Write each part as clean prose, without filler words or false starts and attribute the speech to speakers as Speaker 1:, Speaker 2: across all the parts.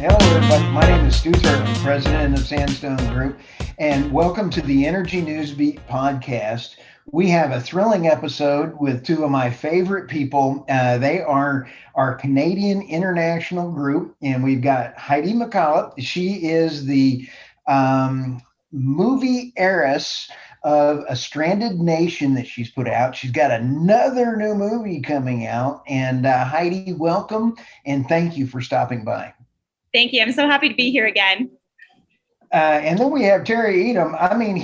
Speaker 1: Hello, everybody. My name is Stu Thurman, president of Sandstone Group, and welcome to the Energy Newsbeat podcast. We have a thrilling episode with two of my favorite people. They are our Canadian international group, and we've got Heidi McKilliop. She is the movie heiress of A Stranded Nation that she's put out. She's got another new movie coming out. And Heidi, welcome, and thank you for stopping by.
Speaker 2: Thank you. I'm so happy to be here again.
Speaker 1: And then we have Terry Etam. I mean,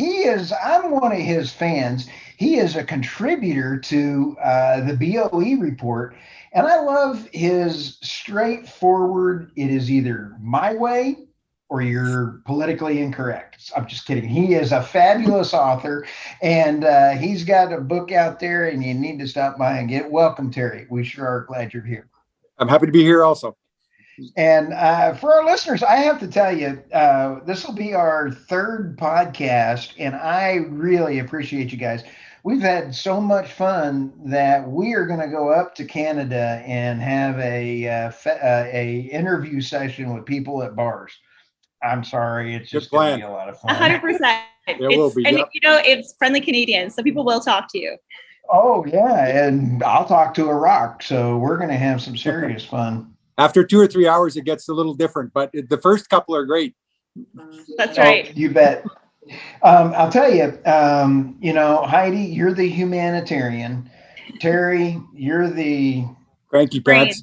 Speaker 1: I'm one of his fans. He is a contributor to the BOE report. And I love his straightforward, it is either my way or you're politically incorrect. I'm just kidding. He is a fabulous author, and he's got a book out there, and you need to stop by and get it. Welcome, Terry. We sure are glad you're here.
Speaker 3: I'm happy to be here also.
Speaker 1: And for our listeners, I have to tell you, this will be our third podcast, and I really appreciate you guys. We've had so much fun that we are going to go up to Canada and have a interview session with people at bars. I'm sorry, it's just going to be a lot of fun.
Speaker 2: 100%.
Speaker 3: It will be.
Speaker 2: And it's friendly Canadians, so people will talk to you.
Speaker 1: Oh yeah, and I'll talk to a rock, so we're going to have some serious fun.
Speaker 3: After 2 or 3 hours, it gets a little different, but the first couple are great.
Speaker 2: That's right.
Speaker 1: Oh, you bet. I'll tell you, Heidi, you're the humanitarian. Terry, you're the
Speaker 3: cranky pants.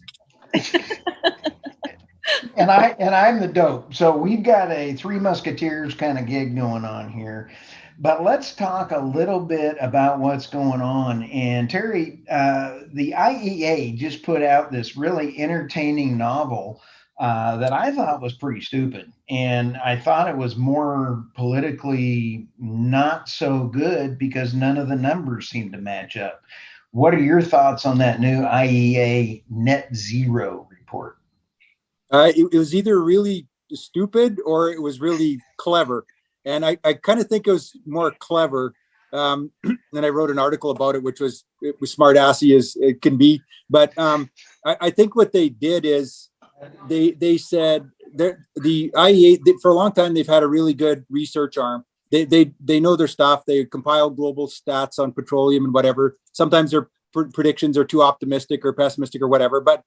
Speaker 1: and I'm the dope. So we've got a Three Musketeers kind of gig going on here. But let's talk a little bit about what's going on. And Terry, the IEA just put out this really entertaining novel that I thought was pretty stupid. And I thought it was more politically not so good because none of the numbers seem to match up. What are your thoughts on that new IEA Net Zero report?
Speaker 3: It was either really stupid or it was really clever. And I kind of think it was more clever. And I wrote an article about it, which was smart assy as it can be. But I think what they did is they said the IEA, for a long time, they've had a really good research arm. They know their stuff. They compile global stats on petroleum and whatever. Sometimes their predictions are too optimistic or pessimistic or whatever, but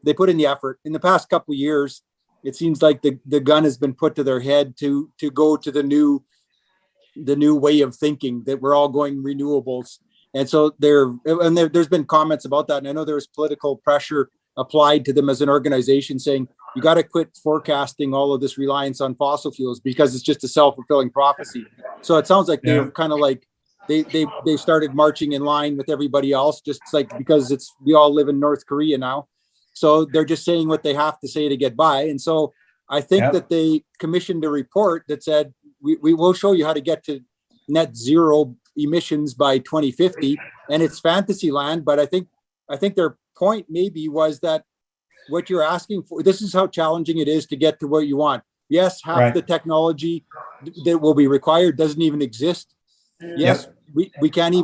Speaker 3: they put in the effort. In the past couple of years, it seems like the gun has been put to their head to go to the new way of thinking that we're all going renewables. And so there's been comments about that. And I know there was political pressure applied to them as an organization saying, you got to quit forecasting all of this reliance on fossil fuels because it's just a self-fulfilling prophecy. So it sounds like they're kind of like, they started marching in line with everybody else, just like, because we all live in North Korea now. So they're just saying what they have to say to get by. And so I think that they commissioned a report that said, we will show you how to get to net zero emissions by 2050. And it's fantasy land. But I think their point maybe was that what you're asking for, this is how challenging it is to get to what you want. Yes, half the technology that will be required doesn't even exist. Yes, we can't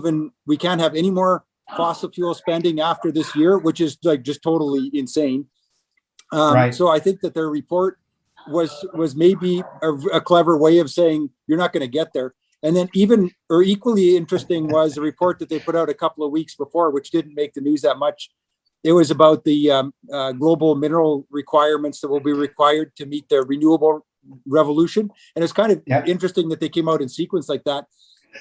Speaker 3: have any more fossil fuel spending after this year, which is like just totally insane. So I think that their report was maybe a clever way of saying you're not going to get there. And then equally interesting was the report that they put out a couple of weeks before, which didn't make the news that much. It was about the global mineral requirements that will be required to meet the renewable revolution. And it's kind of interesting that they came out in sequence like that.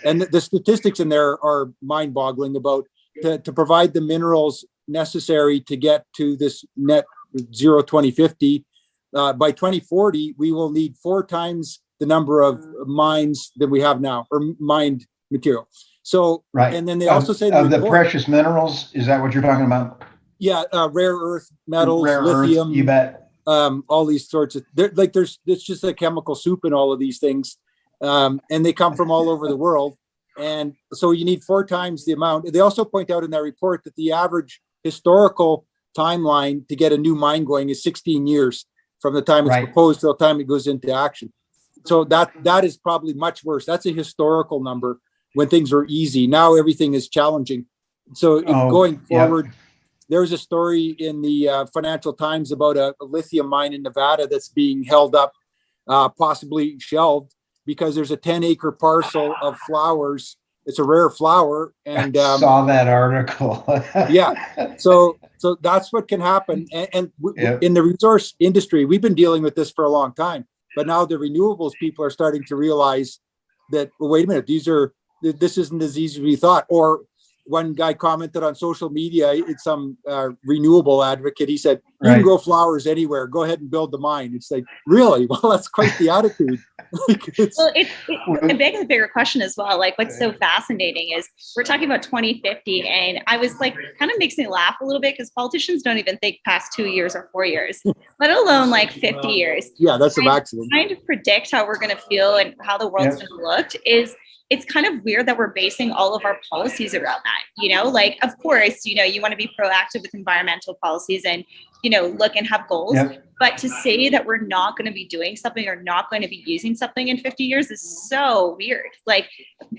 Speaker 3: And the statistics in there are mind-boggling about to provide the minerals necessary to get to this net zero 2050. By 2040, we will need 4 times the number of mines that we have now, or mined material. So, and then they also say
Speaker 1: the precious minerals. Is that what you're talking about?
Speaker 3: Yeah, rare earth metals, lithium.
Speaker 1: You bet.
Speaker 3: All these sorts of it's just a chemical soup in all of these things, and they come from all over the world. And so you need 4 times the amount. They also point out in that report that the average historical timeline to get a new mine going is 16 years from the time it's proposed to the time it goes into action. So that is probably much worse. That's a historical number when things are easy. Now everything is challenging. So going forward, there was a story in the Financial Times about a lithium mine in Nevada that's being held up, possibly shelved, because there's a 10-acre parcel of flowers. It's a rare flower, and
Speaker 1: I saw that article.
Speaker 3: yeah, so that's what can happen. And
Speaker 1: Yep.
Speaker 3: in the resource industry, we've been dealing with this for a long time, but now the renewables people are starting to realize that, well, wait a minute, this isn't as easy as we thought. Or one guy commented on social media, it's some renewable advocate. He said, you can grow flowers anywhere. Go ahead and build the mine. It's like, really? Well, that's quite the attitude.
Speaker 2: Well, it begs a bigger question as well. Like, what's so fascinating is we're talking about 2050, and I was like, kind of makes me laugh a little bit because politicians don't even think past 2 years or 4 years, let alone like 50 years.
Speaker 3: Yeah, that's the maximum.
Speaker 2: Trying to predict how we're going to feel and how the world's going to look is, it's kind of weird that we're basing all of our policies around that, you know, like, of course, you know, you want to be proactive with environmental policies and, you know, look and have goals, but to say that we're not going to be doing something or not going to be using something in 50 years is so weird. Like,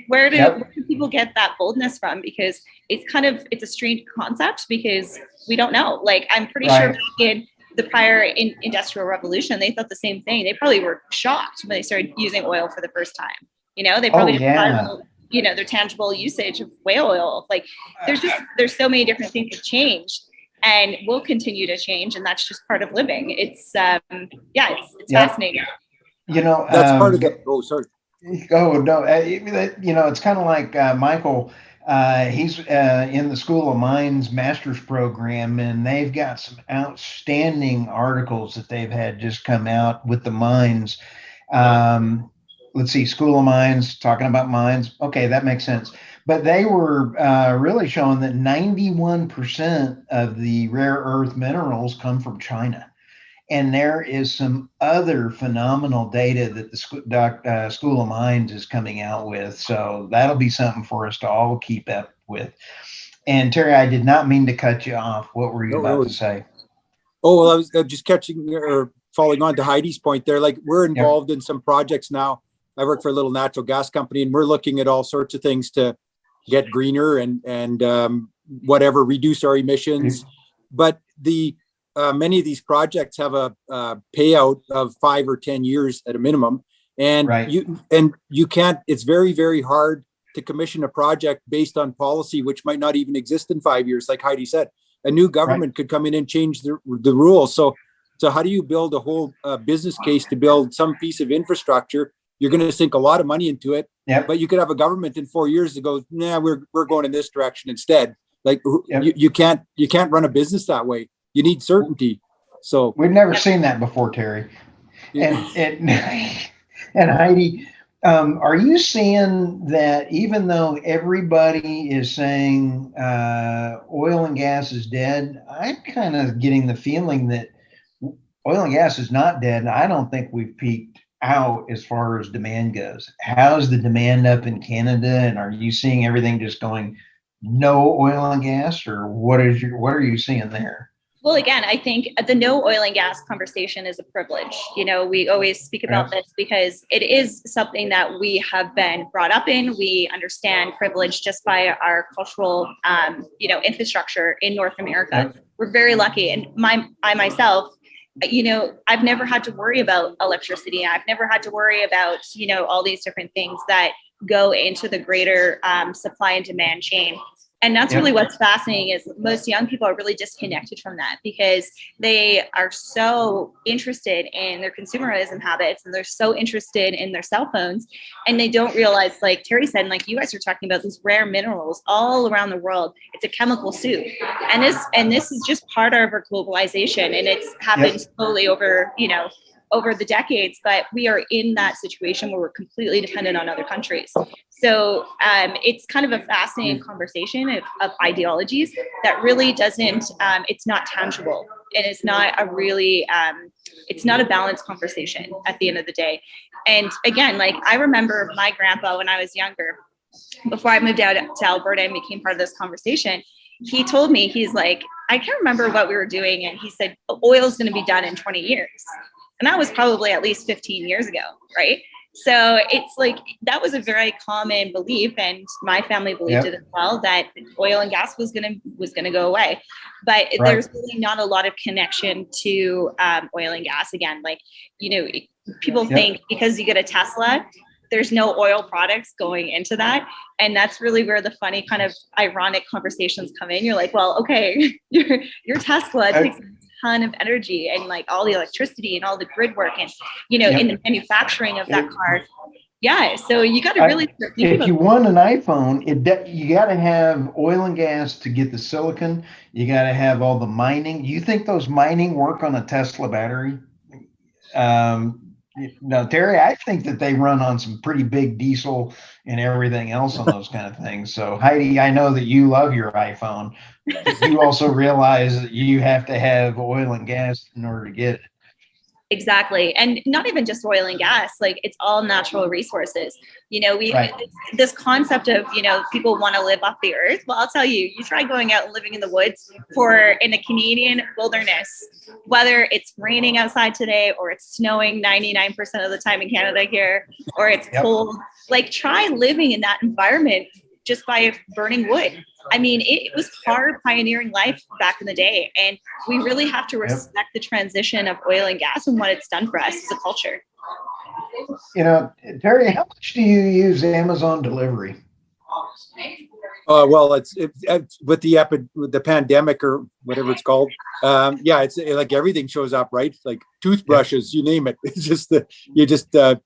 Speaker 2: where do people get that boldness from? Because it's a strange concept because we don't know. Like, I'm pretty sure in the prior industrial revolution, they thought the same thing. They probably were shocked when they started using oil for the first time. You know, they probably didn't have, you know, their tangible usage of whale oil. Like, there's so many different things that change and will continue to change, and that's just part of living. It's it's fascinating.
Speaker 1: You know,
Speaker 3: that's part of the. Oh, sorry.
Speaker 1: Oh no, you know, it's kind of like Michael. He's in the School of Mines master's program, and they've got some outstanding articles that they've had just come out with the mines. Let's see, School of Mines, talking about mines. Okay, that makes sense. But they were really showing that 91% of the rare earth minerals come from China. And there is some other phenomenal data that the School of Mines is coming out with. So that'll be something for us to all keep up with. And Terry, I did not mean to cut you off. What were you about to say?
Speaker 3: Oh, well, I was just catching or following on to Heidi's point there. Like, we're involved in some projects now. I work for a little natural gas company, and we're looking at all sorts of things to get greener and whatever, reduce our emissions. But many of these projects have a payout of 5 or 10 years at a minimum, and you can't. It's very, very hard to commission a project based on policy which might not even exist in 5 years. Like Heidi said, a new government could come in and change the rules. So how do you build a whole business case to build some piece of infrastructure? You're going to sink a lot of money into it, but you could have a government in 4 years that goes, nah, we're going in this direction instead. Like, you can't run a business that way. You need certainty. So
Speaker 1: we've never seen that before, Terry. And Heidi, are you seeing that even though everybody is saying oil and gas is dead, I'm kind of getting the feeling that oil and gas is not dead. I don't think we've peaked out as far as demand goes. How's the demand up in Canada? And are you seeing everything just going no oil and gas, or what are you seeing there?
Speaker 2: Well, again, I think the no oil and gas conversation is a privilege. You know, we always speak about this because it is something that we have been brought up in. We understand privilege just by our cultural, infrastructure in North America. We're very lucky. And I myself, you know, I've never had to worry about electricity. I've never had to worry about, you know, all these different things that go into the greater supply and demand chain. And that's really what's fascinating is most young people are really disconnected from that because they are so interested in their consumerism habits and they're so interested in their cell phones. And they don't realize, like Terry said, and like you guys are talking about, these rare minerals all around the world. It's a chemical soup. And this is just part of our globalization. And it's happened slowly over, you know, over the decades, but we are in that situation where we're completely dependent on other countries. So it's kind of a fascinating conversation of ideologies that really doesn't, it's not tangible. And it's not a really, it's not a balanced conversation at the end of the day. And again, like I remember my grandpa when I was younger, before I moved out to Alberta and became part of this conversation, he told me, he's like, I can't remember what we were doing. And he said, oil is going to be done in 20 years. And that was probably at least 15 years ago, right? So it's like, that was a very common belief, and my family believed it as well, that oil and gas was gonna go away. But there's really not a lot of connection to oil and gas. Again, like, people think because you get a Tesla, there's no oil products going into that. And that's really where the funny kind of ironic conversations come in. You're like, well, okay, your Tesla takes a ton of energy and like all the electricity and all the grid work and, in the manufacturing of that car. Yeah. So you got to really start thinking
Speaker 1: about, if you want an iPhone, you got to have oil and gas to get the silicon. You got to have all the mining. You think those mining work on a Tesla battery? No, Terry, I think that they run on some pretty big diesel and everything else on those kind of things. So Heidi, I know that you love your iPhone. You also realize that you have to have oil and gas in order to get it.
Speaker 2: Exactly. And not even just oil and gas, like it's all natural resources. This concept of, people want to live off the earth. Well, I'll tell you, you try going out and living in the woods in a Canadian wilderness, whether it's raining outside today or it's snowing 99% of the time in Canada here, or it's cold, like try living in that environment just by burning wood. I mean, it was hard pioneering life back in the day, and we really have to respect the transition of oil and gas and what it's done for us as a culture.
Speaker 1: Terry, how much do you use Amazon delivery?
Speaker 3: Well, it's with the pandemic or whatever it's called. It's like everything shows up, right? Like toothbrushes, you name it. It's just a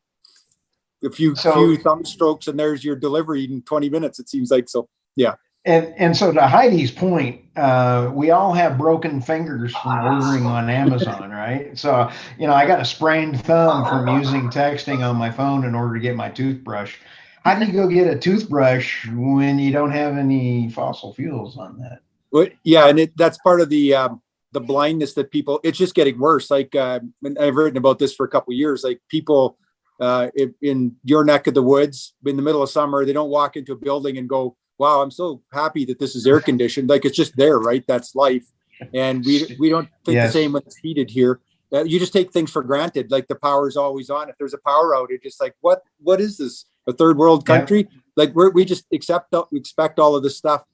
Speaker 3: few thumb strokes and there's your delivery in 20 minutes. It seems like. So, yeah.
Speaker 1: And so to Heidi's point, we all have broken fingers from ordering on Amazon, right? So, I got a sprained thumb from using texting on my phone in order to get my toothbrush. How do you go get a toothbrush when you don't have any fossil fuels on that?
Speaker 3: Well, yeah, and that's part of the blindness that people. It's just getting worse. Like I've written about this for a couple of years. Like people in your neck of the woods in the middle of summer, they don't walk into a building and go, wow, I'm so happy that this is air conditioned. Like it's just there, right? That's life. And we don't think the same when it's heated here. You just take things for granted. Like the power's always on. If there's a power outage, it's like, what is this? A third world country? Like we just expect all of this stuff.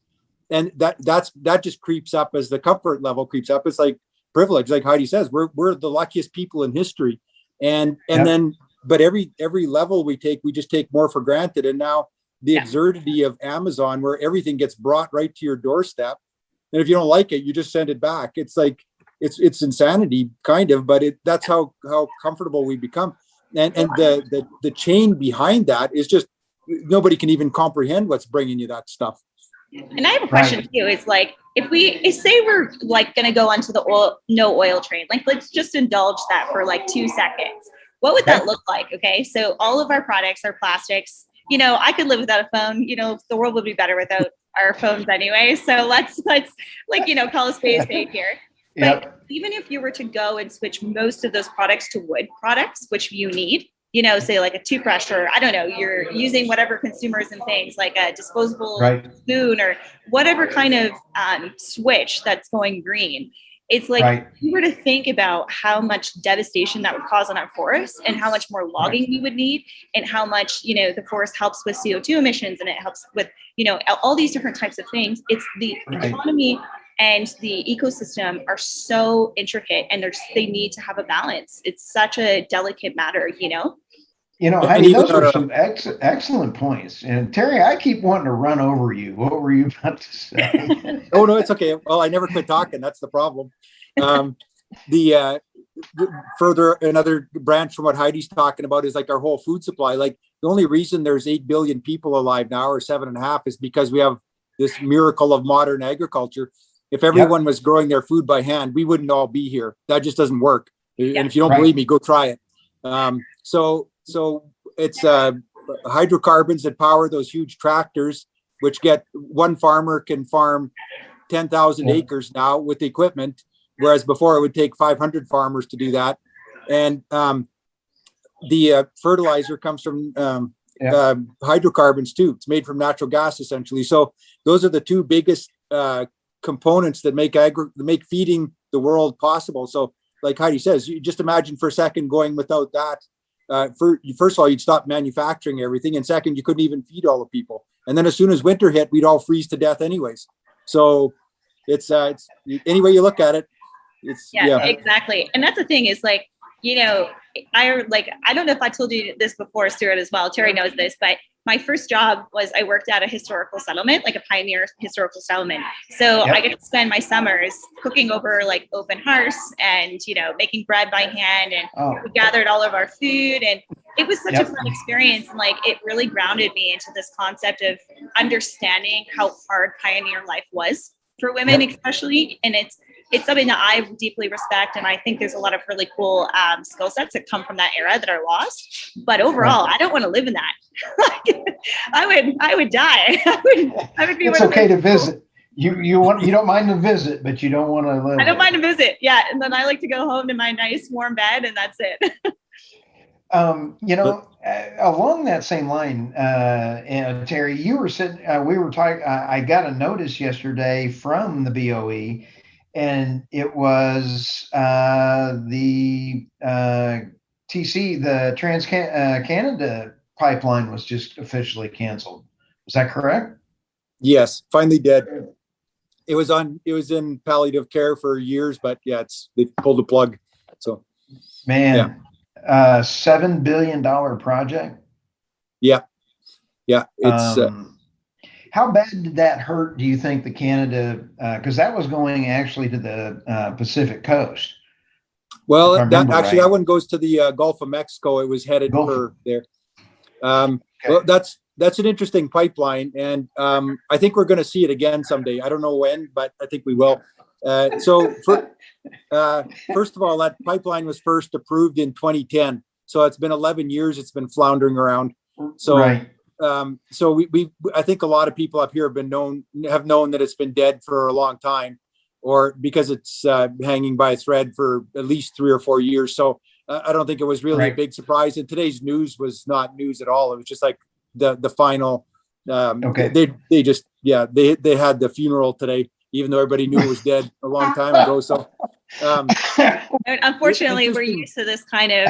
Speaker 3: And that just creeps up as the comfort level creeps up. It's like privilege. Like Heidi says, we're the luckiest people in history. And then, but every level we take, we just take more for granted. And now, the absurdity of Amazon, where everything gets brought right to your doorstep, and if you don't like it, you just send it back. It's like it's insanity, kind of, but that's how comfortable we become, and the chain behind that is just nobody can even comprehend what's bringing you that stuff.
Speaker 2: And I have a question too. It's like if say we're like going to go onto the no oil train, like let's just indulge that for like 2 seconds. What would that look like? Okay, so all of our products are plastics. I could live without a phone. The world would be better without our phones anyway. So let's like, call a spade here. But even if you were to go and switch most of those products to wood products, which you need, say like a toothbrush, or I don't know, you're using whatever consumerism things like a disposable spoon or whatever kind of switch that's going green. It's like if you were to think about how much devastation that would cause on our forests and how much more logging we would need and how much, the forest helps with CO2 emissions and it helps with, all these different types of things. It's the economy and the ecosystem are so intricate and they need to have a balance. It's such a delicate matter,
Speaker 1: Heidi, those are some excellent points. And Terry, I keep wanting to run over you. What were you about to say?
Speaker 3: Oh, no, it's okay. Well, I never quit talking. That's the problem. Further, another branch from what Heidi's talking about is like our whole food supply. Like the only reason there's 8 billion people alive now, or 7.5, is because we have this miracle of modern agriculture. If everyone was growing their food by hand, we wouldn't all be here. That just doesn't work. And if you don't believe me, go try it. So it's hydrocarbons that power those huge tractors, which one farmer can farm 10,000 acres now with the equipment, whereas before it would take 500 farmers to do that. And the fertilizer comes from hydrocarbons too. It's made from natural gas essentially. So those are the two biggest components that make feeding the world possible. So like Heidi says, you just imagine for a second going without that. first of all, you'd stop manufacturing everything. And second, you couldn't even feed all the people. And then as soon as winter hit, we'd all freeze to death anyways. So it's any way you look at it,
Speaker 2: yeah, exactly. And that's the thing is like, I don't know if I told you this before, Stuart, as well. Terry knows this, but my first job was I worked at a historical settlement, like a pioneer historical settlement. So I get to spend my summers cooking over like open hearths and, making bread by hand. And we gathered all of our food, and it was such a fun experience. And like, it really grounded me into this concept of understanding how hard pioneer life was for women, especially. And it's something that I deeply respect. And I think there's a lot of really cool skill sets that come from that era that are lost. But overall, I don't want to live in that. I would die. I would be.
Speaker 1: It's okay to visit. You don't mind to visit, but you don't want to live.
Speaker 2: I don't mind to visit. Yeah. And then I like to go home to my nice warm bed, and that's it.
Speaker 1: Along that same line, Terry, you were sitting, we were talking, I got a notice yesterday from the BOE, and it was the TC, the TransCanada Pipeline was just officially canceled. Was that correct?
Speaker 3: Yes, finally dead. It was in palliative care for years, but they pulled the plug. So,
Speaker 1: man. $7 billion project.
Speaker 3: Yeah. It's
Speaker 1: how bad did that hurt, do you think, the Canada, because that was going actually to the Pacific coast?
Speaker 3: Well, that one goes to the Gulf of Mexico. It was headed for there. Well, that's an interesting pipeline, and I think we're going to see it again someday. I don't know when, but I think we will. First of all, that pipeline was first approved in 2010. So it's been 11 years. It's been floundering around. So, I think a lot of people up here have known that it's been dead for a long time, or because it's hanging by a thread for at least 3 or 4 years. So I don't think it was really a big surprise. And today's news was not news at all. It was just like the final. They had the funeral today, even though everybody knew it was dead a long time ago. So,
Speaker 2: unfortunately, we're used to this kind of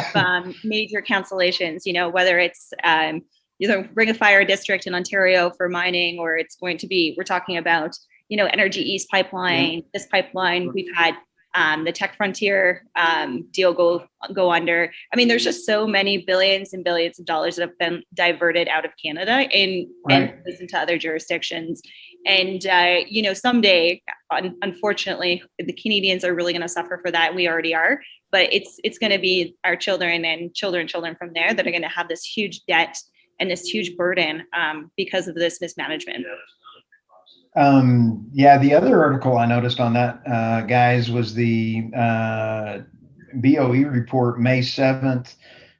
Speaker 2: major cancellations, whether it's either Ring of Fire district in Ontario for mining, or it's going to be, we're talking about, Energy East pipeline, this pipeline, we've had the Tech Frontier deal go under. I mean, there's just so many billions and billions of dollars that have been diverted out of Canada and into other jurisdictions. And, someday, unfortunately, the Canadians are really going to suffer for that. We already are. But it's going to be our children and children from there that are going to have this huge debt and this huge burden because of this mismanagement.
Speaker 1: The other article I noticed on that, guys, was the BOE report, May 7th,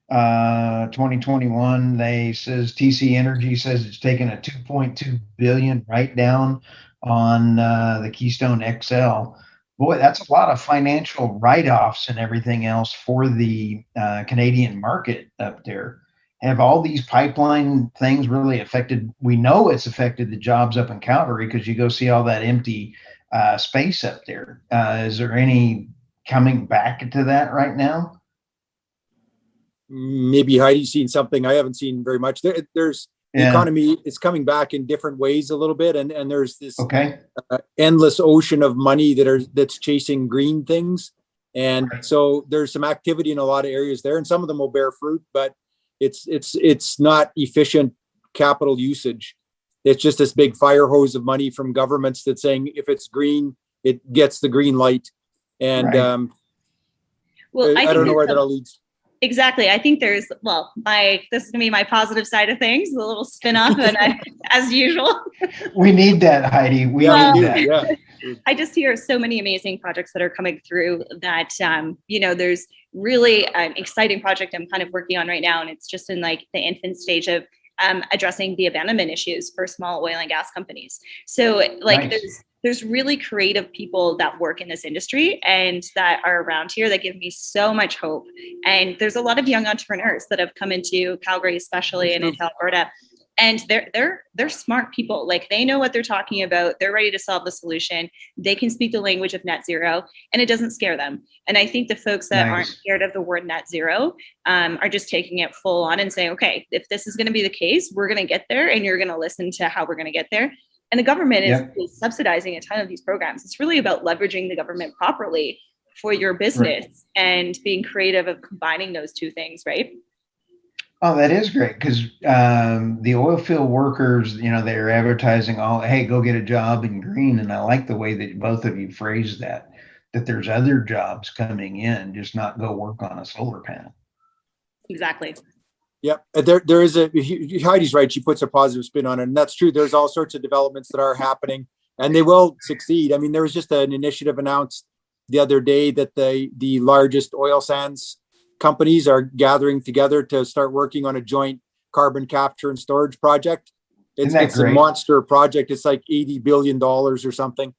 Speaker 1: 2021. They says TC Energy says it's taken a $2.2 billion write down on the Keystone XL. Boy, that's a lot of financial write-offs and everything else for the Canadian market up there. Have all these pipeline things really affected? We know it's affected the jobs up in Calgary because you go see all that empty space up there. Is there any coming back to that right now?
Speaker 3: Maybe Heidi's seen something. I haven't seen very much. There's the economy is coming back in different ways a little bit, and there's this endless ocean of money that's chasing green things, and so there's some activity in a lot of areas there, and some of them will bear fruit, but it's not efficient capital usage. It's just this big fire hose of money from governments that's saying if it's green, it gets the green light. And I don't know where that all leads.
Speaker 2: Exactly. I think this is going to be my positive side of things, a little spin-off, and as usual.
Speaker 1: We need that, Heidi. We need that. Yeah.
Speaker 2: I just hear so many amazing projects that are coming through that, there's really an exciting project I'm kind of working on right now. And it's just in like the infant stage of addressing the abandonment issues for small oil and gas companies. So there's really creative people that work in this industry and that are around here that give me so much hope. And there's a lot of young entrepreneurs that have come into Calgary, especially, and into Alberta, And they're smart people. Like, they know what they're talking about. They're ready to solve the solution. They can speak the language of net zero, and it doesn't scare them. And I think the folks that aren't scared of the word net zero are just taking it full on and saying, okay, if this is going to be the case, we're going to get there, and you're going to listen to how we're going to get there. And the government is subsidizing a ton of these programs. It's really about leveraging the government properly for your business and being creative of combining those two things, right?
Speaker 1: Oh, that is great, because the oil field workers, they're advertising hey, go get a job in green. And I like the way that both of you phrased that there's other jobs coming in, just not go work on a solar panel.
Speaker 2: Exactly.
Speaker 3: Yeah, there is Heidi's right. She puts a positive spin on it, and that's true. There's all sorts of developments that are happening, and they will succeed. I mean, there was just an initiative announced the other day that the largest oil sands companies are gathering together to start working on a joint carbon capture and storage project. It's a monster project. It's like $80 billion or something.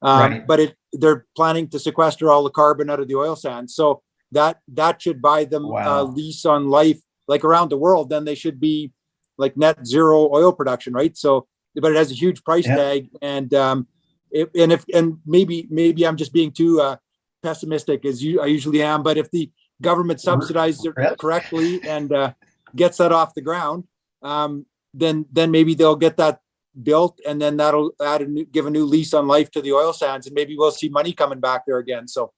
Speaker 3: But they're planning to sequester all the carbon out of the oil sands. So that should buy them a lease on life, like around the world. Then they should be like net zero oil production, right? So, but it has a huge price tag, and maybe I'm just being too pessimistic as I usually am. But if the government subsidizes it correctly and gets that off the ground, then maybe they'll get that built, and then that'll give a new lease on life to the oil sands, and maybe we'll see money coming back there again. So,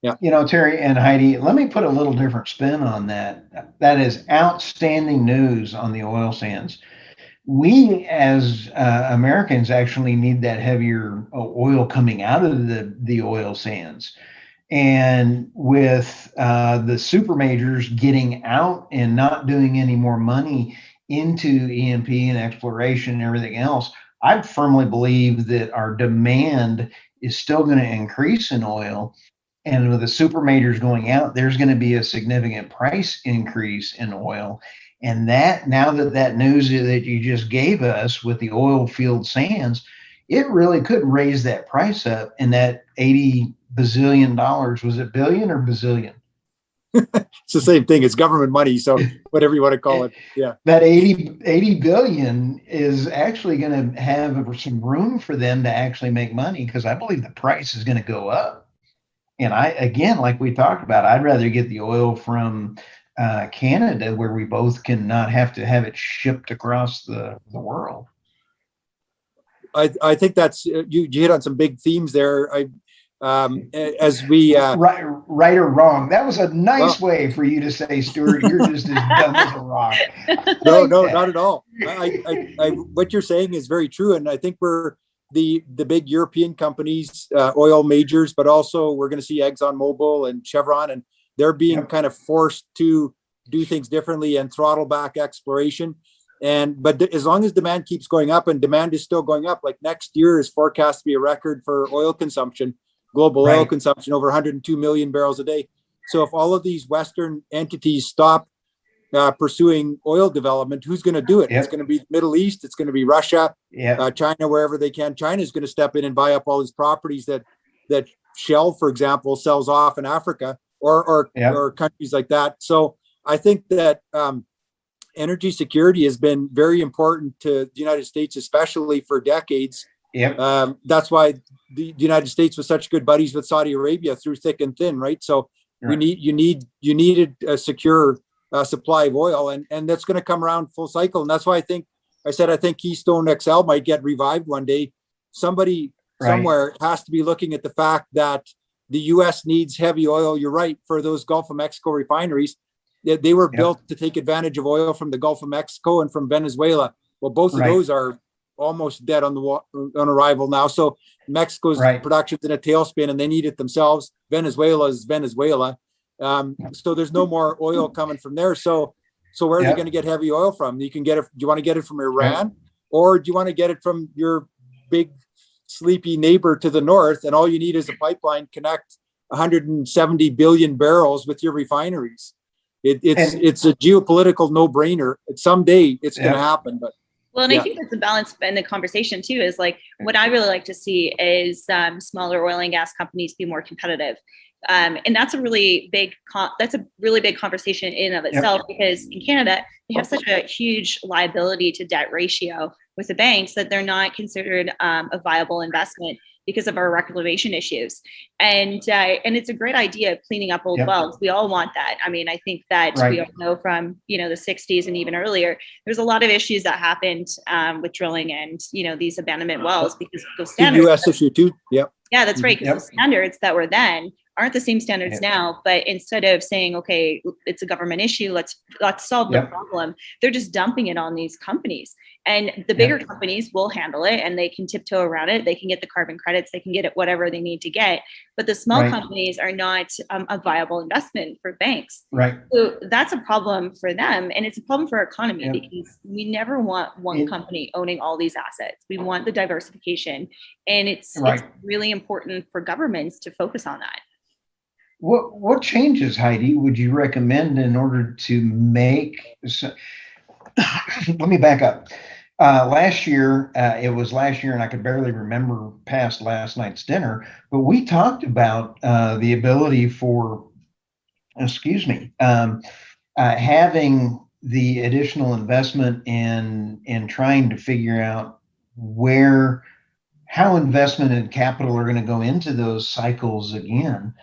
Speaker 3: yeah.
Speaker 1: Terry and Heidi, let me put a little different spin on that. That is outstanding news on the oil sands. We as Americans actually need that heavier oil coming out of the oil sands. And with the super majors getting out and not doing any more money into E&P and exploration and everything else, I firmly believe that our demand is still going to increase in oil. And with the super majors going out, there's going to be a significant price increase in oil. And that, now that news that you just gave us with the oil field sands, it really could raise that price up. And that $80 bazillion, was it billion or bazillion?
Speaker 3: It's the same thing. It's government money. So whatever you want to call it. Yeah.
Speaker 1: That 80 billion is actually going to have some room for them to actually make money, because I believe the price is going to go up. And again, like we talked about, I'd rather get the oil from Canada, where we both can not have to have it shipped across the world.
Speaker 3: I think that's you hit on some big themes there. As we
Speaker 1: right or wrong, that was a nice way for you to say, Stuart, you're just as dumb as a rock.
Speaker 3: No, not at all. What you're saying is very true, and I think we're the big European companies, oil majors, but also we're going to see ExxonMobil and Chevron, and they're being kind of forced to do things differently and throttle back exploration. But as long as demand keeps going up, and demand is still going up, like next year is forecast to be a record for oil consumption, global oil consumption, over 102 million barrels a day. So if all of these Western entities stop pursuing oil development, who's going to do it? It's going to be the Middle East. It's going to be Russia, China, wherever they can. China is going to step in and buy up all these properties that Shell, for example, sells off in Africa, or countries like that. So I think that energy security has been very important to the United States, especially for decades. That's why the United States was such good buddies with Saudi Arabia through thick and thin, right? So you needed a secure supply of oil, and that's going to come around full cycle. And that's why I think Keystone XL might get revived one day. Somebody somewhere has to be looking at the fact that the U.S. needs heavy oil. You're right, for those Gulf of Mexico refineries. They were built to take advantage of oil from the Gulf of Mexico and from Venezuela. Well, both of those are almost dead on arrival now. So Mexico's production's in a tailspin, and they need it themselves. Venezuela is Venezuela. So there's no more oil coming from there. So where are they going to get heavy oil from? You can get it. Do you want to get it from Iran, or do you want to get it from your big sleepy neighbor to the north? And all you need is a pipeline connect 170 billion barrels with your refineries. It's a geopolitical no-brainer. Someday it's going to happen, but
Speaker 2: Well, and I think that's the balance in the conversation too, is like, what I really like to see is smaller oil and gas companies be more competitive. And that's a really big conversation in and of itself, because in Canada, they have such a huge liability to debt ratio with the banks that they're not considered a viable investment because of our reclamation issues. And it's a great idea of cleaning up old wells. We all want that. I mean, I think that we all know from, the 60s and even earlier, there's a lot of issues that happened with drilling and, these abandonment wells because of those standards.
Speaker 3: The US issue too. Yeah,
Speaker 2: that's right. Because the standards that were then aren't the same standards now, but instead of saying, okay, it's a government issue, let's solve the problem, they're just dumping it on these companies. And the bigger companies will handle it and they can tiptoe around it. They can get the carbon credits, they can get it whatever they need to get. But the small companies are not a viable investment for banks.
Speaker 1: Right.
Speaker 2: So that's a problem for them. And it's a problem for our economy because we never want one company owning all these assets. We want the diversification. And it's really important for governments to focus on that.
Speaker 1: What changes, Heidi, would you recommend in order to make? Let me back up. Last year, it was last year, and I could barely remember past last night's dinner. But we talked about the ability for, having the additional investment in trying to figure out how investment and capital are going to go into those cycles again.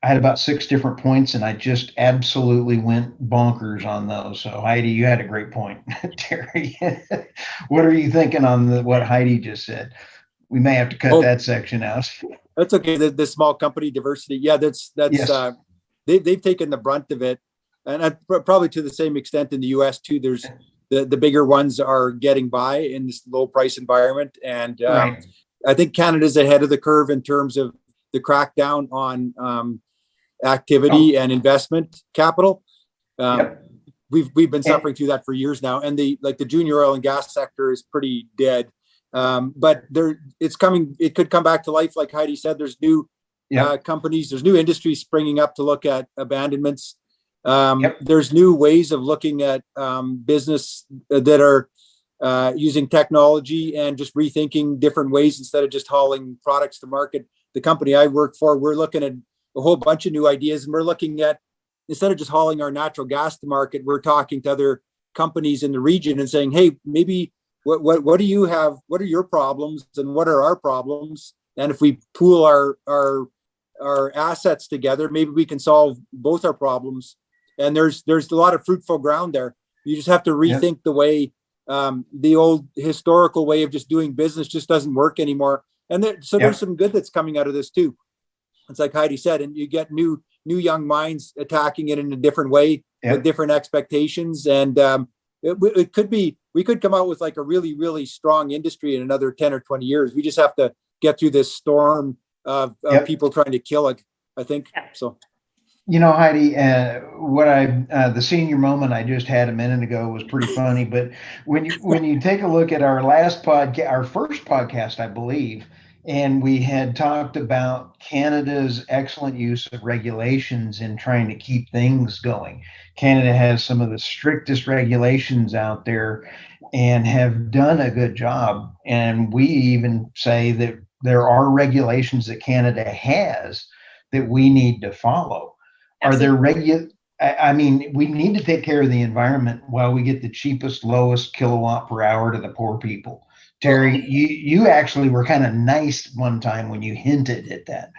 Speaker 1: I had about 6 different points and I just absolutely went bonkers on those. So Heidi, you had a great point. Terry, what are you thinking on what Heidi just said? We may have to cut that section out.
Speaker 3: That's okay. The small company diversity. Yeah, that's they've taken the brunt of it. And probably to the same extent in the US too. There's the bigger ones are getting by in this low price environment. And I think Canada's ahead of the curve in terms of the crackdown on activity and investment capital. We've been suffering through that for years now, and the junior oil and gas sector is pretty dead. But it's coming. It could come back to life, like Heidi said. There's new companies, there's new industries springing up to look at abandonments. There's new ways of looking at business that are using technology and just rethinking different ways instead of just hauling products to market. The company I work for, we're looking at a whole bunch of new ideas, and we're looking at, instead of just hauling our natural gas to market, we're talking to other companies in the region and saying, hey, maybe what do you have? What are your problems and what are our problems? And if we pool our assets together, maybe we can solve both our problems. And there's a lot of fruitful ground there. You just have to rethink the way the old historical way of just doing business just doesn't work anymore. And there's some good that's coming out of this too. It's like Heidi said, and you get new young minds attacking it in a different way with different expectations. And it could be, we could come out with like a really, really strong industry in another 10 or 20 years. We just have to get through this storm of people trying to kill it, I think. So.
Speaker 1: Heidi, the senior moment I just had a minute ago was pretty funny. But when you take a look at our last podcast, our first podcast, I believe, and we had talked about Canada's excellent use of regulations in trying to keep things going. Canada has some of the strictest regulations out there and have done a good job. And we even say that there are regulations that Canada has that we need to follow. Absolutely. We need to take care of the environment while we get the cheapest, lowest kilowatt per hour to the poor people. Terry, you actually were kind of nice one time when you hinted at that.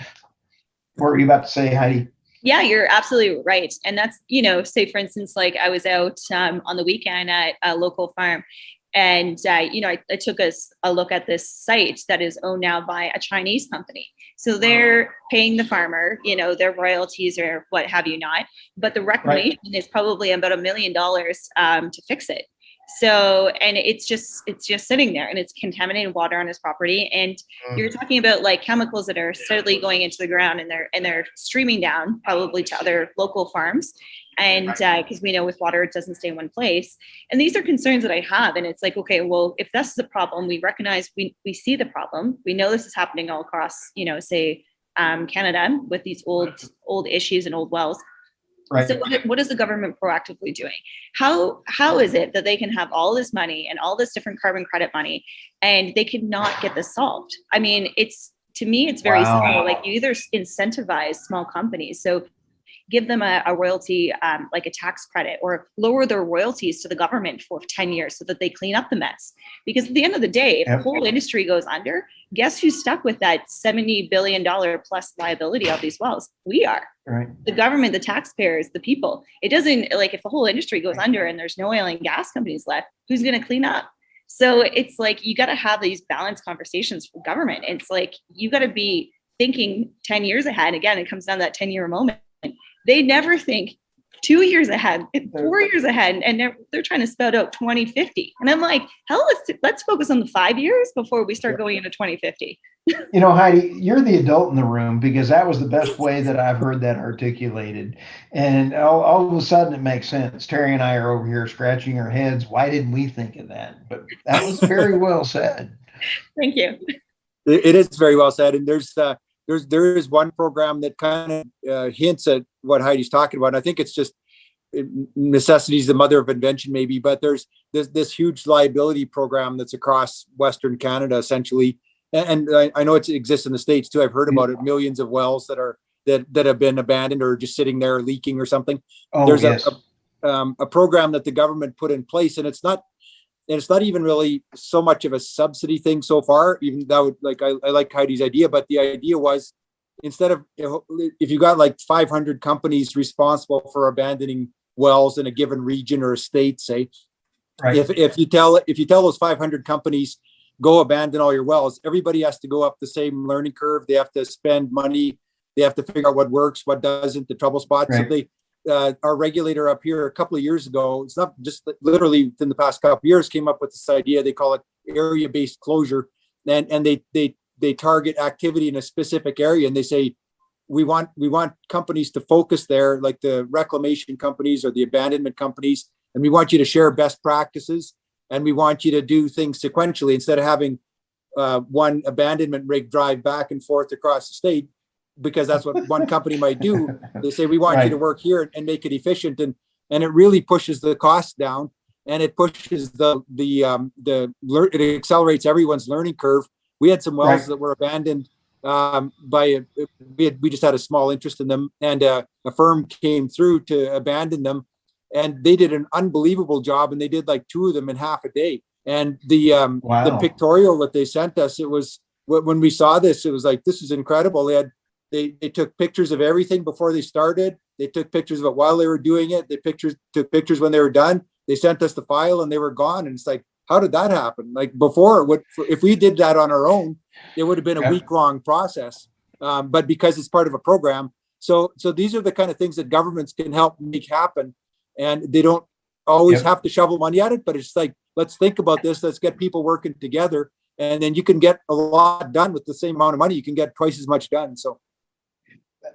Speaker 1: What were you about to say, Heidi?
Speaker 2: Yeah, you're absolutely right. And that's, say for instance, like I was out on the weekend at a local farm, and I took a look at this site that is owned now by a Chinese company. So they're paying the farmer, their royalties or what have you not, but the reclamation is probably about $1 million to fix it. So, and it's just sitting there, and it's contaminated water on his property. And you're talking about like chemicals that are steadily going into the ground, and they're streaming down probably to other local farms. And because we know with water, it doesn't stay in one place. And these are concerns that I have. And it's like, okay, well, if this is a problem, we recognize, we see the problem. We know this is happening all across, Canada with these old issues and old wells.
Speaker 1: Right.
Speaker 2: So what is the government proactively doing? How is it that they can have all this money and all this different carbon credit money and they cannot get this solved? I mean, to me, it's very simple. Like, you either incentivize small companies. So give them a royalty, like a tax credit, or lower their royalties to the government for 10 years so that they clean up the mess. Because at the end of the day, if the whole industry goes under, guess who's stuck with that $70 billion plus liability of these wells? We are.
Speaker 1: Right.
Speaker 2: The government, the taxpayers, the people. It doesn't, like, if the whole industry goes under and there's no oil and gas companies left, who's going to clean up? So it's like, you got to have these balanced conversations for government. It's like, you got to be thinking 10 years ahead. Again, it comes down to that 10-year moment. They never think 2 years ahead, 4 years ahead, and they're trying to spout out 2050. And I'm like, hell, let's focus on the 5 years before we start going into 2050.
Speaker 1: You know, Heidi, you're the adult in the room, because that was the best way that I've heard that articulated. And all of a sudden it makes sense. Terry and I are over here scratching our heads. Why didn't we think of that? But that was very well said.
Speaker 2: Thank you.
Speaker 1: It
Speaker 3: is very well said. And there is one program that kind of hints at what Heidi's talking about. I think it's just necessity is the mother of invention, maybe, but there's this huge liability program that's across Western Canada, essentially. And I know it exists in the States too. I've heard about it. Millions of wells that have been abandoned or just sitting there leaking or something. There's a program that the government put in place, and it's not even really so much of a subsidy thing so far, even though, like, I like Heidi's idea, but the idea was, instead of, if you got like 500 companies responsible for abandoning wells in a given region or a state, say,
Speaker 1: right.
Speaker 3: if you tell those 500 companies, go abandon all your wells, everybody has to go up the same learning curve. They have to spend money. They have to figure out what works, what doesn't, the trouble spots.
Speaker 1: Right.
Speaker 3: So our regulator up here a couple of years ago, it's not just literally within the past couple of years, came up with this idea. They call it area-based closure, and they target activity in a specific area, and they say, we want companies to focus there, like the reclamation companies or the abandonment companies, and we want you to share best practices, and we want you to do things sequentially instead of having one abandonment rig drive back and forth across the state, because that's what one company might do. They say, we want you to work here and make it efficient, and it really pushes the cost down, and it pushes it accelerates everyone's learning curve. We had some wells that were abandoned we just had a small interest in them, and a firm came through to abandon them, and they did an unbelievable job, and they did like 2 of them in half a day. And the pictorial that they sent us, it was, when we saw this, it was like, this is incredible. They took pictures of everything before they started. They took pictures of it while they were doing it. They took pictures when they were done. They sent us the file and they were gone. And it's like, how did that happen? Like, before, if we did that on our own, it would have been a week-long process. But because it's part of a program, so these are the kind of things that governments can help make happen, and they don't always have to shovel money at it. But it's like, let's think about this. Let's get people working together, and then you can get a lot done with the same amount of money. You can get twice as much done. So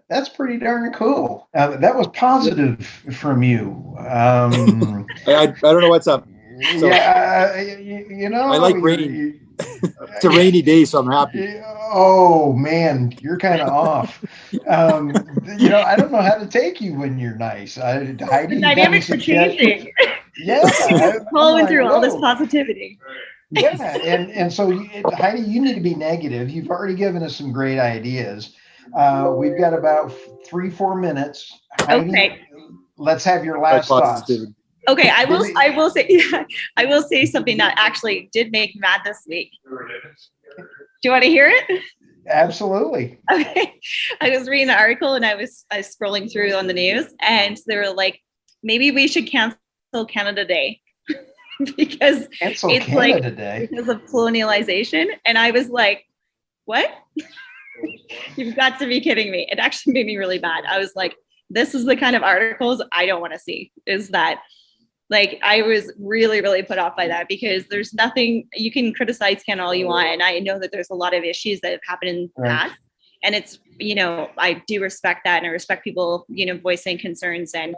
Speaker 1: that's pretty darn cool. That was positive from you.
Speaker 3: I don't know what's up. So,
Speaker 1: you know,
Speaker 3: I like rain. It's a rainy day, so I'm happy.
Speaker 1: Oh man, you're kind of off. You know, I don't know how to take you when you're nice. Heidi,
Speaker 2: the dynamics are changing.
Speaker 1: Yeah,
Speaker 2: following through all this positivity.
Speaker 1: Yeah, and so Heidi, you need to be negative. You've already given us some great ideas. We've got about 3-4 minutes. Heidi, let's have your last thoughts.
Speaker 2: Okay, I will say something that actually did make me mad this week. Do you want to hear it?
Speaker 1: Absolutely.
Speaker 2: Okay. I was reading an article and I was scrolling through on the news, and they were like, maybe we should cancel Canada Day because
Speaker 1: cancel
Speaker 2: it's
Speaker 1: Canada
Speaker 2: like
Speaker 1: Day
Speaker 2: because of colonialization. And I was like, what? You've got to be kidding me. It actually made me really mad. I was like, this is the kind of articles I don't want to see. Is that, like, I was really, really put off by that, because there's nothing, you can criticize Canada all you want. And I know that there's a lot of issues that have happened in the past. And it's, you know, I do respect that, and I respect people, you know, voicing concerns and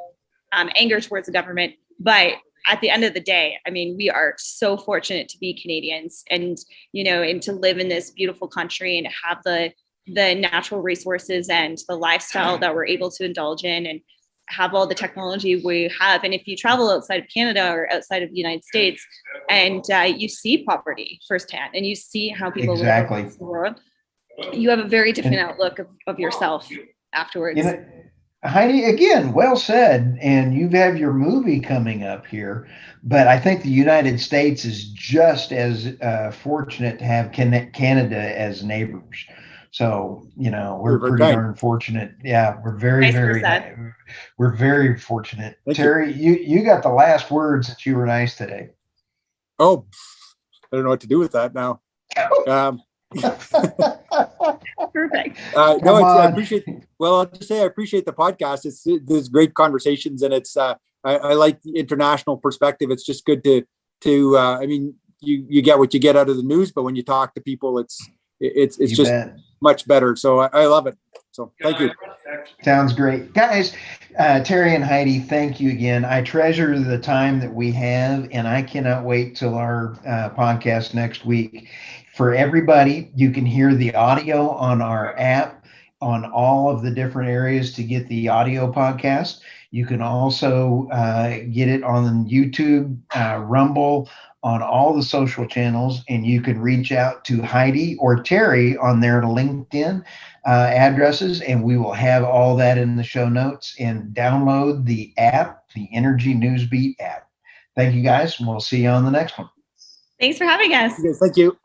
Speaker 2: anger towards the government. But at the end of the day, I mean, we are so fortunate to be Canadians, and, you know, and to live in this beautiful country and have the natural resources and the lifestyle that we're able to indulge in. have all the technology we have. And if you travel outside of Canada or outside of the United States, and you see poverty firsthand, and you see how people live across the world, you have a very different outlook of yourself afterwards.
Speaker 1: Heidi, again, well said. And you have your movie coming up here, but I think the United States is just as fortunate to have Canada as neighbors. So, we're pretty darn fortunate. Yeah, we're very, we're very fortunate.
Speaker 3: Thank
Speaker 1: Terry, you got the last word since you were nice today.
Speaker 3: Oh, I don't know what to do with that now.
Speaker 2: Perfect.
Speaker 3: No, I appreciate. Well, I'll just say I appreciate the podcast. There's great conversations, and it's I like the international perspective. It's just good to I mean, you get what you get out of the news, but when you talk to people, it's just much better. So I love it. So thank you.
Speaker 1: Sounds great, guys. Terry and Heidi, thank you again. I treasure the time that we have, and I cannot wait till our podcast next week. For everybody, you can hear the audio on our app on all of the different areas to get the audio podcast. You can also get it on YouTube, Rumble, on all the social channels, and you can reach out to Heidi or Terry on their LinkedIn addresses, and we will have all that in the show notes. And download the app, the Energy Newsbeat app. Thank you, guys, and we'll see you on the next one.
Speaker 2: Thanks for having us.
Speaker 3: Yes, thank you.